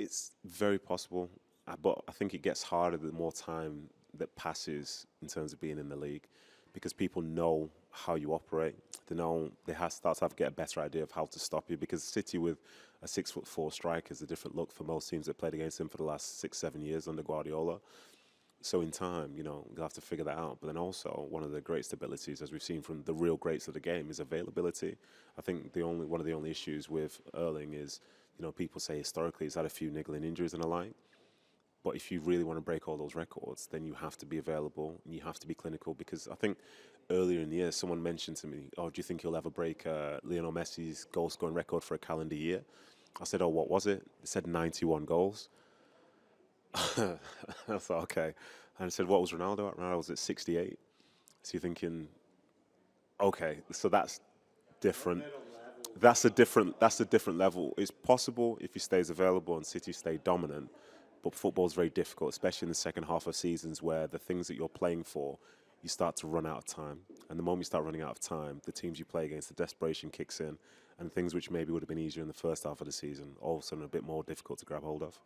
it's very possible, but I think it gets harder the more time that passes in terms of being in the league, because people know how you operate. They know they have start to have get a better idea of how to stop you. Because City with a 6'4" striker is a different look for most teams that played against him for the last 6, 7 years under Guardiola. So in time, you'll have to figure that out. But then also one of the great stabilities, as we've seen from the real greats of the game, is availability. I think one of the only issues with Erling is, people say historically he's had a few niggling injuries and the like. But if you really want to break all those records, then you have to be available and you have to be clinical. Because I think earlier in the year, someone mentioned to me, "Oh, do you think he'll ever break Lionel Messi's goal-scoring record for a calendar year?" I said, "Oh, what was it?" They said 91 goals. I thought, okay. And I said, "What was Ronaldo at?" Ronaldo was at 68. So you're thinking, okay, so that's different. That's a different level. It's possible if he stays available and City stay dominant, but football's very difficult, especially in the second half of seasons where the things that you're playing for, you start to run out of time. And the moment you start running out of time, the teams you play against, the desperation kicks in, and things which maybe would have been easier in the first half of the season, all of a sudden a bit more difficult to grab hold of.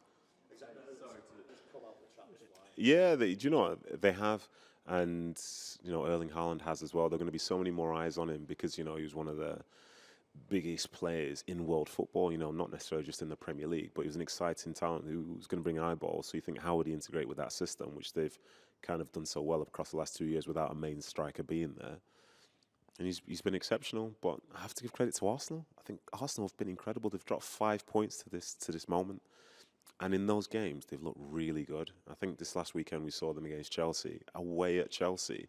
Yeah, do you know what? They have, and Erling Haaland has as well. There are going to be so many more eyes on him because he was one of the biggest players in world football. Not necessarily just in the Premier League, but he was an exciting talent who was going to bring eyeballs. So you think, how would he integrate with that system, which they've kind of done so well across the last 2 years without a main striker being there? And he's been exceptional. But I have to give credit to Arsenal. I think Arsenal have been incredible. They've dropped 5 points to this moment. And in those games, they've looked really good. I think this last weekend we saw them against Chelsea, away at Chelsea,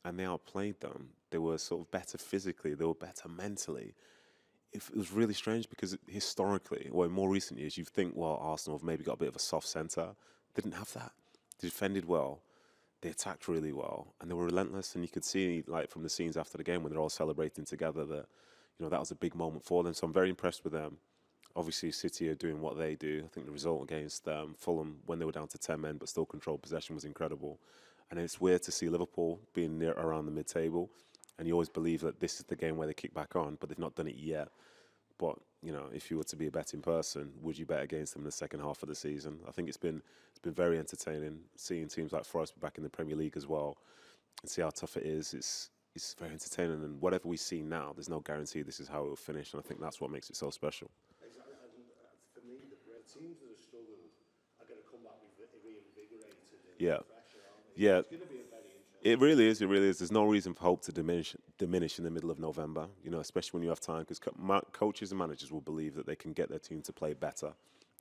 and they outplayed them. They were sort of better physically, they were better mentally. It was really strange because historically, or in more recent years, you think, well, Arsenal have maybe got a bit of a soft centre. They didn't have that. They defended well, they attacked really well, and they were relentless. And you could see, like from the scenes after the game when they're all celebrating together, that that was a big moment for them. So I'm very impressed with them. Obviously, City are doing what they do. I think the result against Fulham, when they were down to 10 men but still controlled possession, was incredible. And it's weird to see Liverpool being near around the mid-table. And you always believe that this is the game where they kick back on, but they've not done it yet. But, if you were to be a betting person, would you bet against them in the second half of the season? I think it's been very entertaining seeing teams like Forest back in the Premier League as well and see how tough it is. It's very entertaining. And whatever we see now, there's no guarantee this is how it will finish. And I think that's what makes it so special. Exactly. And for me, the teams that have struggled are going to come back reinvigorated and Yeah. fresher, aren't they? Yeah, It's going to be a very interesting. it really is. It really is. There's no reason for hope to diminish in the middle of November. Especially when you have time, because coaches and managers will believe that they can get their team to play better.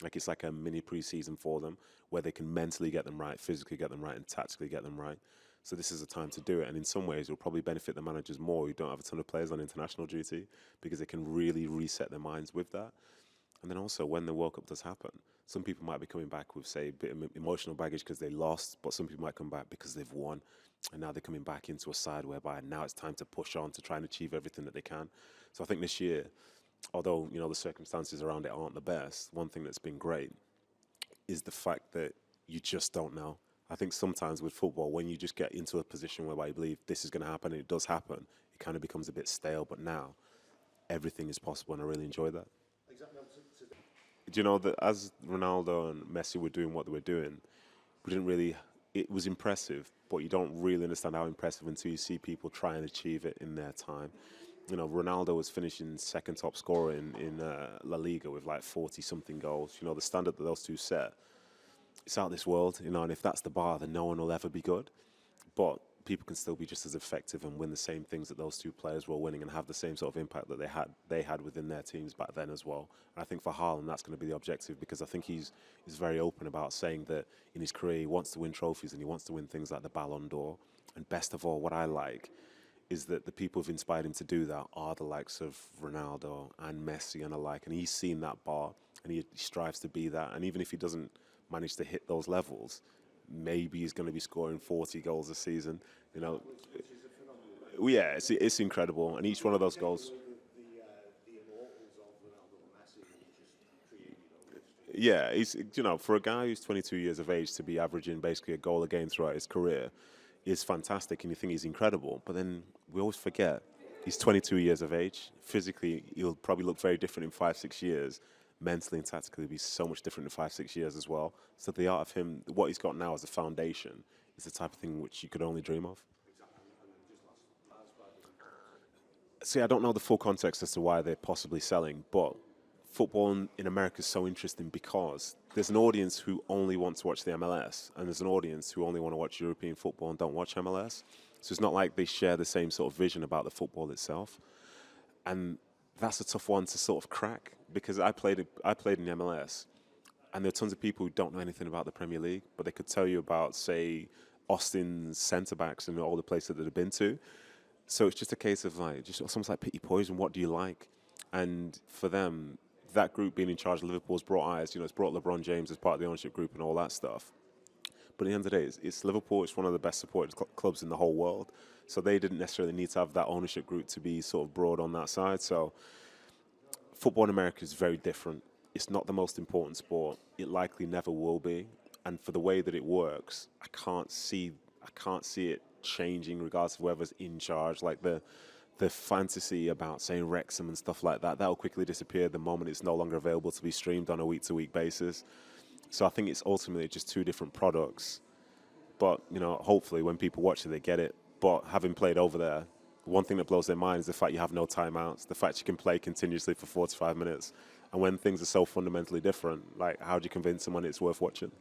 Like it's like a mini preseason for them, where they can mentally get them right, physically get them right, and tactically get them right. So this is a time to do it. And in some ways, it will probably benefit the managers more who don't have a ton of players on international duty, because they can really reset their minds with that. And then also, when the World Cup does happen, some people might be coming back with, say, a bit of emotional baggage because they lost, but some people might come back because they've won. And now they're coming back into a side whereby now it's time to push on to try and achieve everything that they can. So I think this year, although, the circumstances around it aren't the best, one thing that's been great is the fact that you just don't know. I think sometimes with football, when you just get into a position whereby you believe this is going to happen and it does happen, it kind of becomes a bit stale. But now, everything is possible, and I really enjoy that. Exactly. Do you know that as Ronaldo and Messi were doing what they were doing, we didn't really. It was impressive, but you don't really understand how impressive until you see people try and achieve it in their time. Ronaldo was finishing second top scorer in La Liga with like 40 something goals. The standard that those two set, it's out of this world. And if that's the bar, then no one will ever be good. But people can still be just as effective and win the same things that those two players were winning and have the same sort of impact that they had within their teams back then as well. And I think for Haaland, that's going to be the objective, because I think he's very open about saying that in his career he wants to win trophies and he wants to win things like the Ballon d'Or. And best of all, what I like is that the people who've inspired him to do that are the likes of Ronaldo and Messi and alike. And he's seen that bar and he strives to be that. And even if he doesn't manage to hit those levels, maybe he's going to be scoring 40 goals a season. Which is a phenomenal. Well, yeah, it's incredible. And each one of those goals, The immortals of Ronaldo and Messi just created history. yeah, for a guy who's 22 years of age to be averaging basically a goal a game throughout his career is fantastic, and you think he's incredible. But then we always forget he's 22 years of age. Physically, he'll probably look very different in 5, 6 years. mentally and tactically be so much different in 5, 6 years as well. So the art of him, what he's got now as a foundation, is the type of thing which you could only dream of. See, I don't know the full context as to why they're possibly selling, but football in America is so interesting because there's an audience who only want to watch the MLS, and there's an audience who only want to watch European football and don't watch MLS. So it's not like they share the same sort of vision about the football itself. And that's a tough one to sort of crack because I played in the MLS, and there are tons of people who don't know anything about the Premier League, but they could tell you about, say, Austin's centre backs and all the places that they've been to. So it's just a case of like, just almost like pick your poison. What do you like? And for them, that group being in charge of Liverpool's brought eyes. It's brought LeBron James as part of the ownership group and all that stuff. But at the end of the day, it's Liverpool. It's one of the best supported clubs in the whole world. So they didn't necessarily need to have that ownership group to be sort of broad on that side. So football in America is very different. It's not the most important sport. It likely never will be. And for the way that it works, I can't see it changing regardless of whoever's in charge. Like the fantasy about saying Wrexham and stuff like that, that'll quickly disappear the moment it's no longer available to be streamed on a week-to-week basis. So I think it's ultimately just two different products. But, hopefully when people watch it, they get it. But having played over there, one thing that blows their mind is the fact you have no timeouts, the fact you can play continuously for 45 minutes. And when things are so fundamentally different, like, how do you convince someone it's worth watching?